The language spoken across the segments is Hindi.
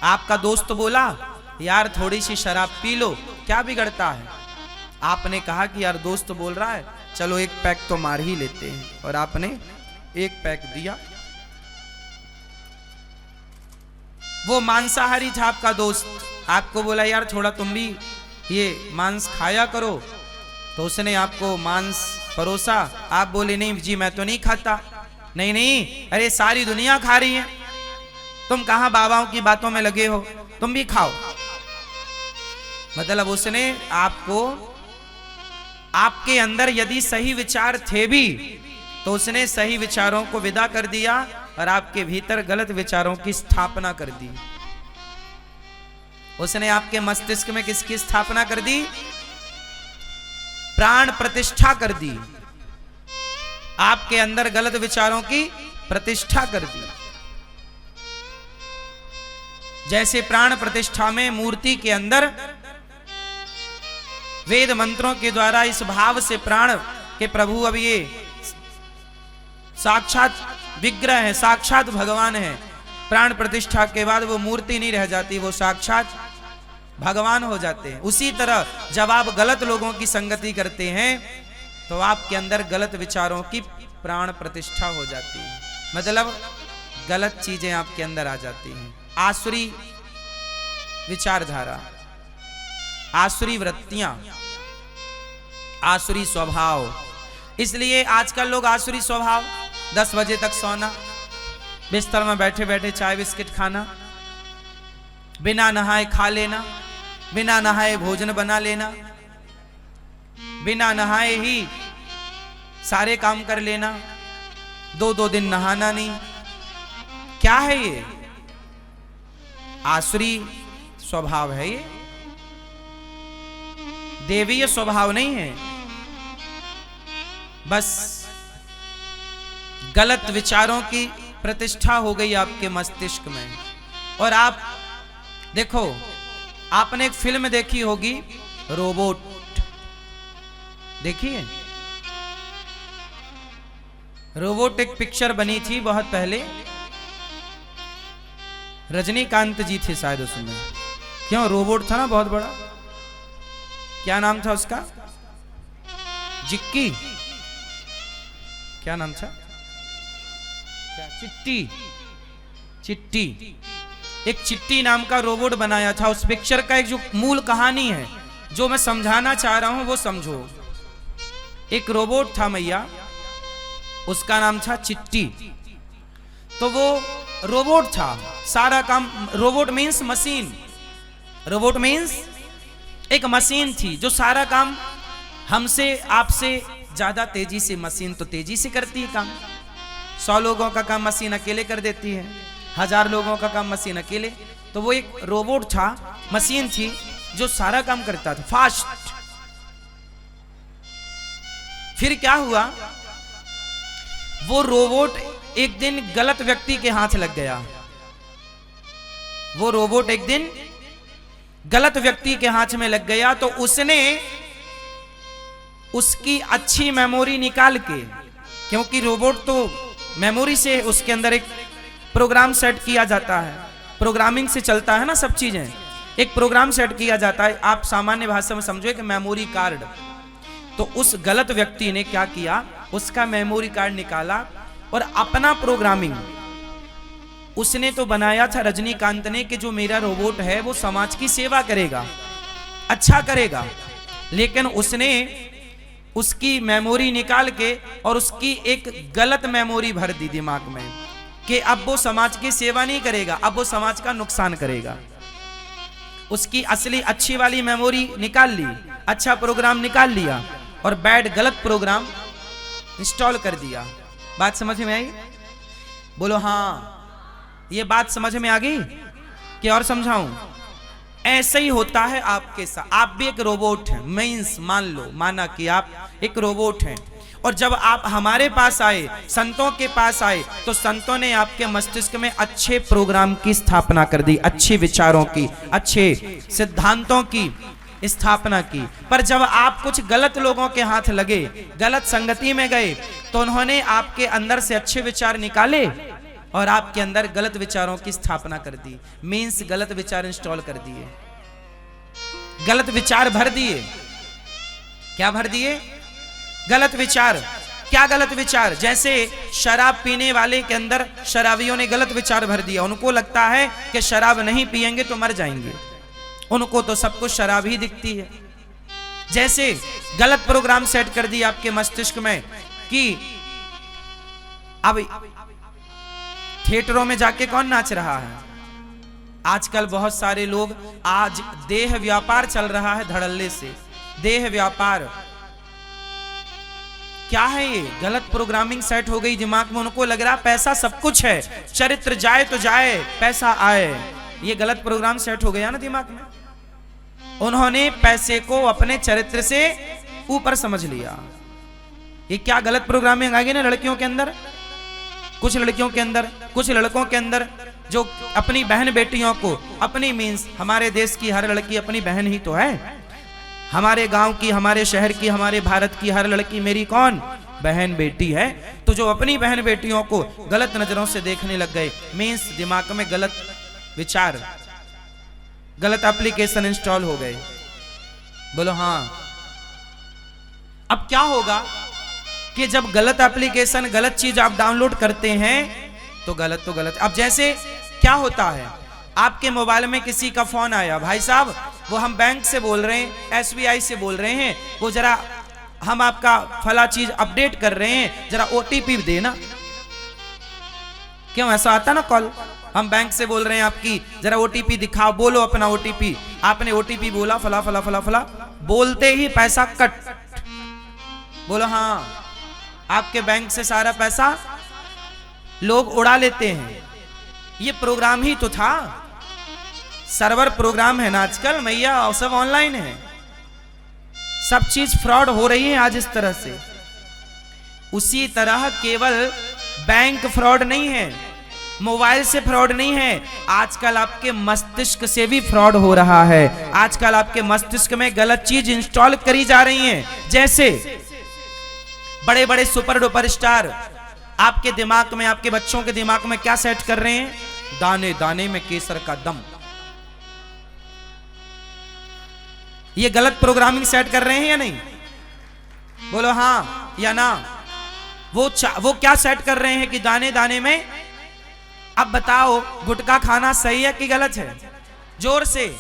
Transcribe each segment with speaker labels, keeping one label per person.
Speaker 1: आपका दोस्त बोला यार थोड़ी सी शराब पी लो, क्या बिगड़ता है। आपने कहा कि यार दोस्त बोल रहा है चलो एक पैक तो मार ही लेते हैं, और आपने एक पैक दिया। वो मांसाहारी था आपका दोस्त, आपको बोला यार थोड़ा तुम भी ये मांस खाया करो, तो उसने आपको मांस परोसा। आप बोले नहीं जी मैं तो नहीं खाता। नहीं नहीं, अरे सारी दुनिया खा रही है, तुम कहां बाबाओं की बातों में लगे हो, तुम भी खाओ। मतलब उसने आपको, आपके अंदर यदि सही विचार थे भी तो उसने सही विचारों को विदा कर दिया और आपके भीतर गलत विचारों की स्थापना कर दी। उसने आपके मस्तिष्क में किसकी स्थापना कर दी? प्राण प्रतिष्ठा कर दी। आपके अंदर गलत विचारों की प्रतिष्ठा कर दी। जैसे प्राण प्रतिष्ठा में मूर्ति के अंदर वेद मंत्रों के द्वारा इस भाव से प्राण के प्रभु अब ये साक्षात विग्रह है, साक्षात भगवान है। प्राण प्रतिष्ठा के बाद वो मूर्ति नहीं रह जाती, वो साक्षात भगवान हो जाते हैं। उसी तरह जब आप गलत लोगों की संगति करते हैं तो आपके अंदर गलत विचारों की प्राण प्रतिष्ठा हो जाती है, मतलब गलत चीजें आपके अंदर आ जाती हैं। आसुरी विचारधारा, आसुरी वृत्तियां, आसुरी स्वभाव। इसलिए आजकल लोग आसुरी स्वभाव, 10 बजे तक सोना, बिस्तर में बैठे बैठे चाय बिस्किट खाना, बिना नहाए खा लेना, बिना नहाए भोजन बना लेना, बिना नहाए ही सारे काम कर लेना, 2-2 दिन नहाना नहीं। क्या है ये? आसुरी स्वभाव है ये, देवीय स्वभाव नहीं है। बस गलत विचारों की प्रतिष्ठा हो गई आपके मस्तिष्क में। और आप देखो, आपने एक फिल्म देखी होगी रोबोट, देखिए रोबोट एक पिक्चर बनी थी बहुत पहले, रजनीकांत जी थे शायद उसमें। क्यों, रोबोट था ना बहुत बड़ा, क्या नाम था उसका? जिक्की, क्या नाम था? क्या? चिट्टी, चिट्टी। एक चिट्टी नाम का रोबोट बनाया था। उस पिक्चर का एक जो मूल कहानी है, जो मैं समझाना चाह रहा हूं वो समझो। एक रोबोट था मैया, उसका नाम था चिट्टी। तो वो रोबोट था, सारा काम, robot means machine, robot means एक मशीन थी जो सारा काम हमसे आपसे ज्यादा तेजी से, मशीन तो तेजी से करती है काम। 100 लोगों का काम मशीन अकेले कर देती है, 1000 लोगों का काम मशीन अकेले। तो वो एक रोबोट था, मशीन थी जो सारा काम करता था फास्ट। फिर क्या हुआ, वो रोबोट एक दिन गलत व्यक्ति के हाथ लग गया। वो रोबोट एक दिन गलत व्यक्ति के हाथ में लग गया, तो उसने उसकी अच्छी मेमोरी निकाल के, क्योंकि रोबोट तो मेमोरी से उसके अंदर एक प्रोग्राम सेट किया जाता है, प्रोग्रामिंग से चलता है ना सब चीजें, एक प्रोग्राम सेट किया जाता है। आप सामान्य भाषा में समझो कि मेमोरी कार्ड। तो उस गलत व्यक्ति ने क्या किया, उसका मेमोरी कार्ड निकाला और अपना प्रोग्रामिंग उसने तो बनाया था रजनीकांत ने कि जो मेरा रोबोट है वो समाज की सेवा करेगा, अच्छा करेगा। लेकिन उसने उसकी मेमोरी निकाल के और उसकी एक गलत मेमोरी भर दी दिमाग में कि अब वो समाज की सेवा नहीं करेगा, अब वो समाज का नुकसान करेगा। उसकी असली अच्छी वाली मेमोरी निकाल ली, अच्छा प्रोग्राम निकाल लिया और बैड गलत प्रोग्राम इंस्टॉल कर दिया। बात समझ में आई? बोलो हाँ, ये बात समझ में आ गई कि और समझाऊं? ऐसे ही होता है आपके साथ। आप भी एक रोबोट हैं, मीन्स मान लो, माना कि आप एक रोबोट हैं, और जब आप हमारे पास आए, संतों के पास आए, तो संतों ने आपके मस्तिष्क में अच्छे प्रोग्राम की स्थापना कर दी, अच्छे विचारों की, अच्छे सिद्धांतों की स्थापना की। पर जब आप कुछ गलत लोगों के हाथ लगे, गलत संगति में गए, तो उन्होंने आपके अंदर से अच्छे विचार निकाले? और आपके अंदर गलत विचारों की स्थापना कर दी। मीन्स गलत विचार इंस्टॉल कर दिए, गलत विचार भर दिए। क्या भर दिए? गलत विचार। क्या गलत विचार? जैसे शराब पीने वाले के अंदर शराबियों ने गलत विचार भर दिया। उनको लगता है कि शराब नहीं पिएंगे तो मर जाएंगे, उनको तो सब कुछ शराब ही दिखती है। जैसे गलत प्रोग्राम सेट कर दिया आपके मस्तिष्क में कि अब थिएटरों में जाके कौन नाच रहा है। आजकल बहुत सारे लोग, आज देह व्यापार चल रहा है धड़ल्ले से। देह व्यापार क्या है? ये गलत प्रोग्रामिंग सेट हो गई दिमाग में। उनको लग रहा पैसा सब कुछ है, चरित्र जाए तो जाए पैसा आए। ये गलत प्रोग्राम सेट हो गया ना दिमाग में। उन्होंने पैसे को अपने चरित्र से ऊपर समझ लिया। ये क्या गलत प्रोग्रामिंग आ गई ना लड़कियों के अंदर, कुछ लड़कियों के अंदर, कुछ लड़कों के अंदर, जो अपनी बहन बेटियों को, अपनी मीन्स हमारे देश की हर लड़की अपनी बहन ही तो है, हमारे गांव की, हमारे शहर की, हमारे भारत की हर लड़की मेरी कौन? बहन बेटी है। तो जो अपनी बहन बेटियों को गलत नजरों से देखने लग गए, मीन्स दिमाग में गलत विचार, गलत एप्लीकेशन इंस्टॉल हो गए। बोलो हाँ। अब क्या होगा कि जब गलत एप्लीकेशन, गलत चीज आप डाउनलोड करते हैं तो गलत। अब जैसे क्या होता है, आपके मोबाइल में किसी का फोन आया, भाई साहब वो हम बैंक से बोल रहे हैं, SBI से बोल रहे हैं, वो जरा हम आपका फला चीज अपडेट कर रहे हैं, जरा OTP देना। क्यों ऐसा आता ना कॉल, हम बैंक से बोल रहे हैं आपकी, जरा OTP दिखाओ, बोलो अपना OTP। आपने OTP बोला, फला फला फला फला, बोलते ही पैसा कट। बोलो हाँ। आपके बैंक से सारा पैसा लोग उड़ा लेते हैं। ये प्रोग्राम ही तो था, सर्वर प्रोग्राम है ना आजकल मैया, सब ऑनलाइन है, सब चीज फ्रॉड हो रही है आज इस तरह से। उसी तरह केवल बैंक फ्रॉड नहीं है, मोबाइल से फ्रॉड नहीं है, आजकल आपके मस्तिष्क से भी फ्रॉड हो रहा है। आजकल आपके मस्तिष्क में गलत चीज इंस्टॉल करी जा रही हैं। जैसे बड़े बड़े सुपर डुपर स्टार आपके दिमाग में, आपके बच्चों के दिमाग में क्या सेट कर रहे हैं? दाने दाने में केसर का दम। ये गलत प्रोग्रामिंग सेट कर रहे हैं या नहीं? बोलो हाँ या ना। वो क्या सेट कर रहे हैं कि दाने दाने में। अब बताओ गुटखा खाना सही है कि गलत है? जोर से।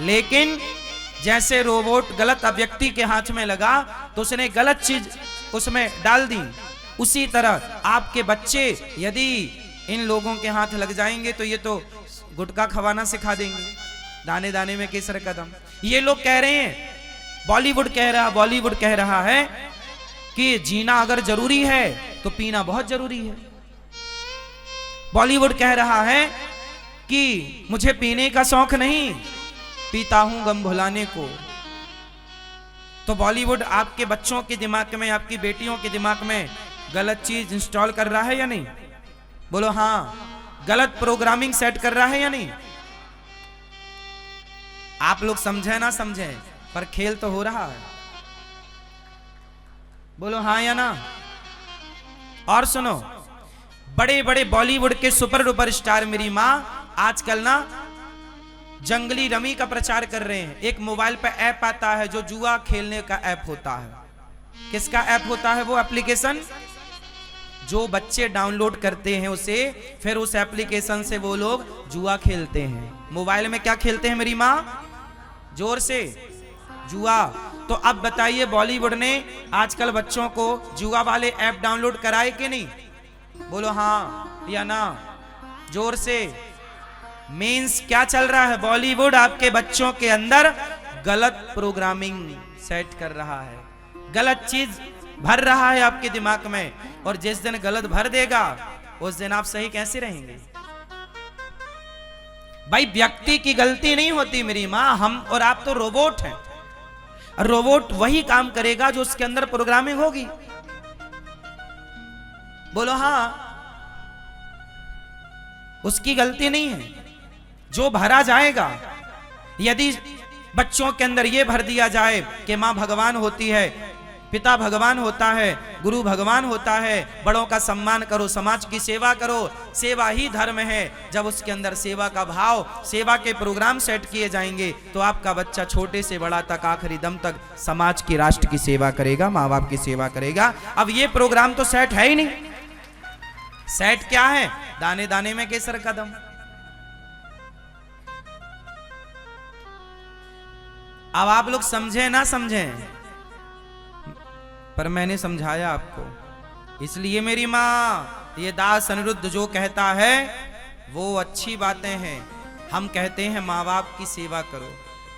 Speaker 1: लेकिन जैसे रोबोट गलत व्यक्ति के हाथ में लगा तो उसने गलत चीज उसमें डाल दी। उसी तरह आपके बच्चे यदि इन लोगों के हाथ लग जाएंगे तो ये तो गुटखा खवाना सिखा देंगे, दाने दाने में केसर कदम। ये लोग कह रहे हैं, बॉलीवुड कह रहा है कि जीना अगर जरूरी है तो पीना बहुत जरूरी है। बॉलीवुड कह रहा है कि मुझे पीने का शौक नहीं, पीता हूं गम भुलाने को। तो बॉलीवुड आपके बच्चों के दिमाग में, आपकी बेटियों के दिमाग में गलत चीज इंस्टॉल कर रहा है या नहीं? बोलो हाँ। गलत प्रोग्रामिंग सेट कर रहा है या नहीं? आप लोग समझे ना समझे, पर खेल तो हो रहा है। बोलो हाँ या ना। और सुनो, बड़े बड़े बॉलीवुड के सुपर डुपर स्टार मेरी माँ आजकल ना जंगली रमी का प्रचार कर रहे हैं। एक मोबाइल पे ऐप आता है जो जुआ खेलने का ऐप होता है। किसका ऐप होता है वो एप्लीकेशन? जो बच्चे डाउनलोड करते हैं उसे, फिर उस एप्लीकेशन से वो लोग जुआ खेलते हैं। मोबाइल में क्या खेलते हैं मेरी माँ? जोर से, जुआ। तो अब बताइए बॉलीवुड ने आजकल बच्चों को जुआ वाले ऐप डाउनलोड कराए कि नहीं? बोलो हाँ या ना। जोर से। मीन्स क्या चल रहा है? बॉलीवुड आपके बच्चों के अंदर गलत प्रोग्रामिंग सेट कर रहा है, गलत चीज भर रहा है आपके दिमाग में। और जिस दिन गलत भर देगा उस दिन आप सही कैसे रहेंगे? भाई व्यक्ति की गलती नहीं होती मेरी माँ, हम और आप तो रोबोट हैं। रोबोट वही काम करेगा जो उसके अंदर प्रोग्रामिंग होगी। बोलो हाँ। उसकी गलती नहीं है, जो भरा जाएगा। यदि बच्चों के अंदर यह भर दिया जाए कि मां भगवान होती है, पिता भगवान होता है, गुरु भगवान होता है। बड़ों का सम्मान करो, समाज की सेवा करो, सेवा ही धर्म है। जब उसके अंदर सेवा का भाव, सेवा के प्रोग्राम सेट किए जाएंगे तो आपका बच्चा छोटे से बड़ा तक आखिरी दम तक समाज की, राष्ट्र की सेवा करेगा, माँ बाप की सेवा करेगा। अब ये प्रोग्राम तो सेट है ही नहीं। सेट क्या है? दाने दाने में केसर कदम। अब आप लोग समझे ना समझे, पर मैंने समझाया आपको। इसलिए मेरी माँ, ये दास अनिरुद्ध जो कहता है वो अच्छी बातें हैं। हम कहते हैं माँ बाप की सेवा करो,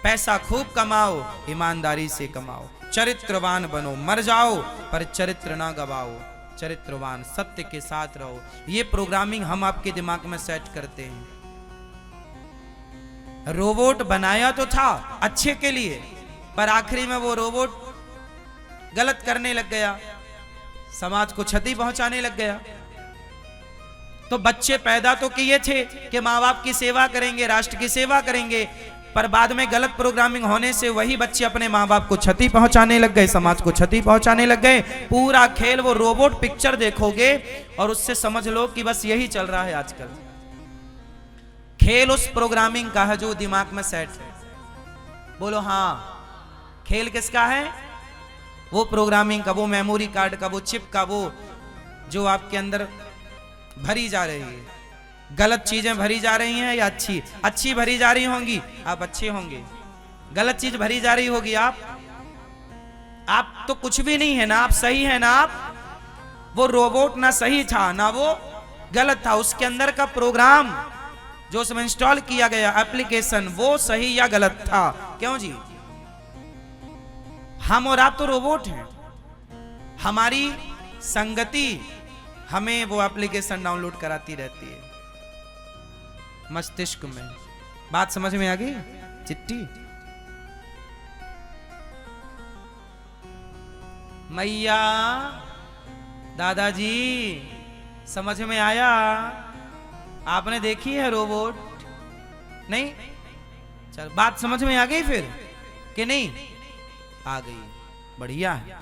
Speaker 1: पैसा खूब कमाओ, ईमानदारी से कमाओ, चरित्रवान बनो, मर जाओ पर चरित्र ना गवाओ, चरित्रवान, सत्य के साथ रहो। ये प्रोग्रामिंग हम आपके दिमाग में सेट करते हैं। रोबोट बनाया तो था अच्छे के लिए, पर आखिरी में वो रोबोट गलत करने लग गया, समाज को क्षति पहुंचाने लग गया। तो बच्चे पैदा तो किए थे कि माँ बाप की सेवा करेंगे, राष्ट्र की सेवा करेंगे, पर बाद में गलत प्रोग्रामिंग होने से वही बच्चे अपने माँ बाप को क्षति पहुंचाने लग गए, समाज को क्षति पहुंचाने लग गए। पूरा खेल वो रोबोट पिक्चर देखोगे और उससे समझ लो कि बस यही चल रहा है आजकल। खेल उस प्रोग्रामिंग का है जो दिमाग में सेट है। बोलो हाँ, खेल किसका है? वो प्रोग्रामिंग का, वो मेमोरी कार्ड का, वो चिप का, वो जो आपके अंदर भरी जा रही है। गलत चीजें भरी जा रही हैं या अच्छी? अच्छी भरी जा रही होंगी, आप अच्छे होंगे। गलत चीज भरी जा रही होगी, आप तो कुछ भी नहीं है ना, आप सही है ना। आप वो रोबोट ना सही था ना वो गलत था, उसके अंदर का प्रोग्राम जो उसमें इंस्टॉल किया गया एप्लीकेशन वो सही या गलत था। क्यों जी? हम और आप तो रोबोट हैं। हमारी संगति हमें वो एप्लीकेशन डाउनलोड कराती रहती है मस्तिष्क में। बात समझ में आ गई? चिट्टी मैया, दादाजी, समझ में आया? आपने देखी है रोबोट? नहीं? चल, बात समझ में आ गई फिर कि नहीं? आ गई, बढ़िया है।